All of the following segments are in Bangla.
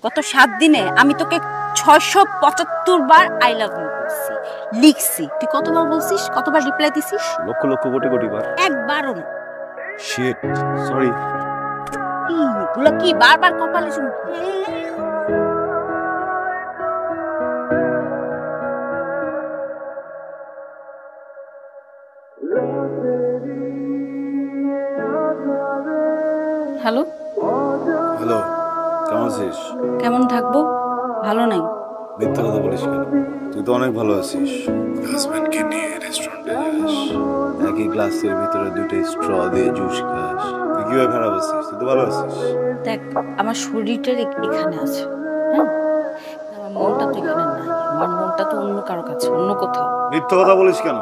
গত 7 দিনে আমি তোকে 675 বার আই লাভ ইউ বলছি, লিখছি। তুই কতবার বলছিস, কতবার রিপ্লাই দিছিস? লক্ষ লক্ষ কোটি কোটি বার। একবারও না। Shit, sorry. এগুলো কি বারবার কপালে শুন। হ্যালো হ্যালো, কেমন আছিস? কেমন থাকবো, ভালো নাই। মিথ্যা কথা বলিস কেন? তুই তো অনেক ভালো আছিস। হাজবেন্ডকে নিয়ে রেস্টুরেন্টে যাস, একই গ্লাসের ভিতরে 2টা স্ট্র দিয়ে জুস খাস। তুই কিভাবে খারাপ আছিস? তুই তো ভালো আছিস। দেখ, আমার শরীরটা এখানে আছে, হ্যাঁ, আমার মনটা তো এখানে নাই। আমার মনটা তো অন্য কারো কাছে, অন্য কোথাও। মিথ্যা কথা বলিস কেন?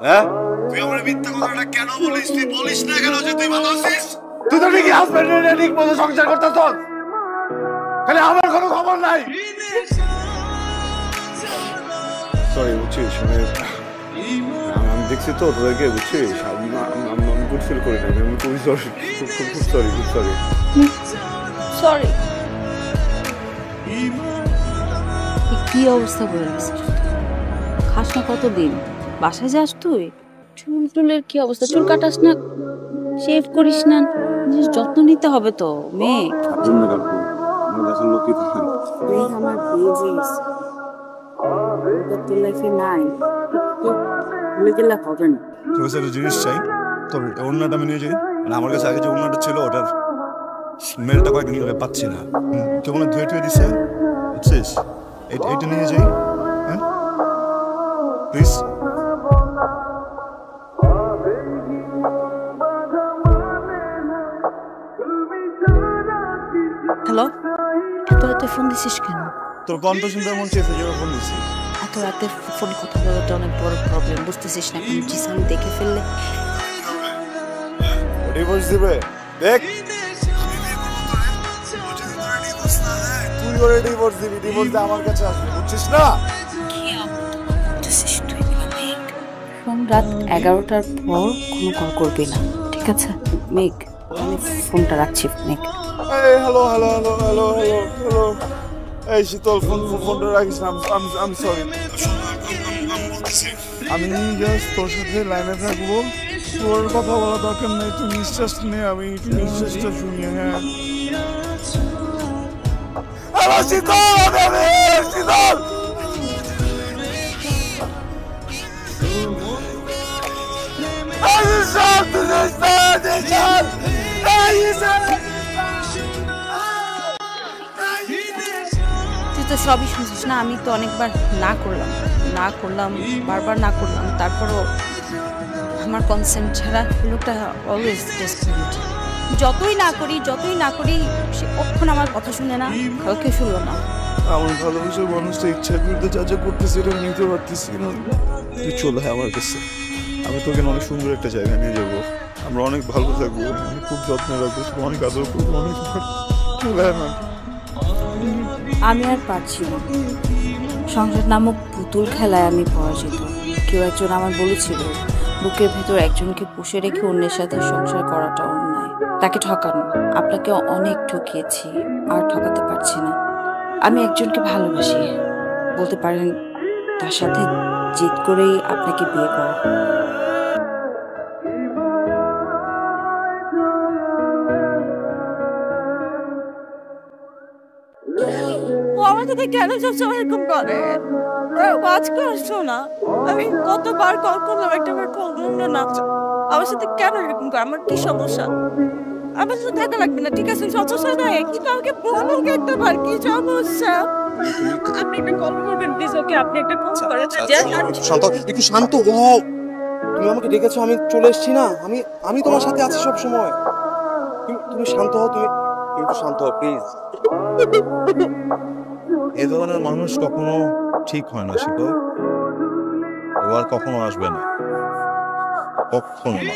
হ্যাঁ, তুই আমার মিথ্যা কথাটা কেন বলিস? তুই বলিস না কেন যে তুই ভালো আছিস? তুই তো ঠিকই হাজবেন্ডের ঠিক মতো সংসার করতেছস, তাহলে আমার কোনো খবর নাই। সরি, বুঝছিস, আমি দেখছি তো তোদেরকে, বুঝছিস, আমি গুড ফিল করি না। আমি খুবই সরি, খুব সরি, খুব সরি। সরি। কি অবস্থা করে রাখছিস? খাস না কতদিন? বাসায় যাস তুই? চুল টুলের কি অবস্থা? চুল কাটাস না, শেভ করিস না? যত্ন নিতে হবে তো, মেয়ে। জন্য কাকু, আমার কাছে লোকই থাকে। তুই আমার বিয়ে হয়েছে, তোর লাইফে নাই, ভুলে গেলে হবে না। তোর কাছে একটা জিনিস চাই, তোর ওড়নাটা আমি নিয়ে যাই। মানে আমার কাছে আগে যে ওড়নাটা ছিল, ওটার স্মেলটা কয়েকদিন ধরে পাচ্ছি না। কেমন ধুয়ে টুয়ে দিছে, বুঝছিস? এইটা নিয়ে যাই, হ্যাঁ প্লিজ। হ্যালো, এত রাতে ফোন দিছিস কেন? তোর কণ্ঠ শুনতে মন চেয়েছে, যে ফোন দিছি। এত রাতে ফোন কথা বলাটা অনেক বড় প্রবলেম, বুঝতেছিস না? এখন জিসান দেখে ফেললে ডিভোর্স দিবে, দেখ। তুই ওরে ডিভোর্স দিবি, ডিভোর্স দিয়ে আমার কাছে আসবে, বুঝছিস না? রাত 11টার পর কোনো কল করবি না, ঠিক আছে? মেঘ, আমি ফোনটা রাখছি। মেঘ, hello hello hello hello hello hello. এই শীতল, ফোনটা রাখিস না। আমি সরি। আমি জাস্ট তোর সাথে লাইনে থাকবো, তোর কথা বলা দরকার নেই। তুই নিঃশ্বাস নে, আমি একটু নিঃশ্বাসটা শুনি। হ্যাঁ, শীতল, শীতল। তুই তো সবই শুনছিস না? আমি তো অনেকবার না করলাম, বারবার না করলাম, তারপরও আমার কনসেন্ট ছাড়া লোকটা অলওয়েজ ডেসপারেট। যতই না করি সে কখন আমার কথা শুনে না, কাউকে শুনলো না। আমার ভালোবাসার মানুষটা ইচ্ছার বিরুদ্ধে যা যা করতেছি, এটা নিতে পারতেছি না। তুই চলে আমার কাছে, আমি তোকে অনেক সুন্দর একটা জায়গায় নিয়ে যাবো। আমরা অনেক ভালো থাকবো, আমি খুব যত্ন রাখবো, অনেক আদর করবো, অনেক চলে না। আমি আর পারছি না, সংসার নামক পুতুল খেলায় আমি পরাজিত। কেউ একজন আমার বলেছিল, বুকের ভেতর একজনকে পুষে রেখে অন্যের সাথে সংসার করাটা অন্যায়। তাকে ঠকানো, আপনাকে অনেক ঠকিয়েছি, আর ঠকাতে পারছি না। আমি একজনকে ভালোবাসি, বলতে পারেন তার সাথে জিদ করেই আপনাকে বিয়ে করা। ও আমার সাথে কেন সবসময় এরকম করে? আজকে আসছো না? আমি কতবার কল করলাম, একটাবার কল করলাম না। আমার সাথে কেন এরকম করে? আমার কি সমস্যা? আমার সাথে থাকা লাগবে না, ঠিক আছে? সমস্যা নাই, কিন্তু আমাকে বলুন একটাবার কি সমস্যা। আপনি একটা কল করবেন প্লিজ ওকে, আপনি একটা কল করেন। শান্ত, একটু শান্ত হও। তুমি আমাকে ডেকেছো, আমি চলে এসেছি না? আমি তোমার সাথে আছি সব সময়। তুমি শান্ত হও, তুমি একটু শান্ত হও প্লিজ। এ ধরনের মানুষ কখনো ঠিক হয় না শীতল, ও আর কখনো আসবে না, কখনো না।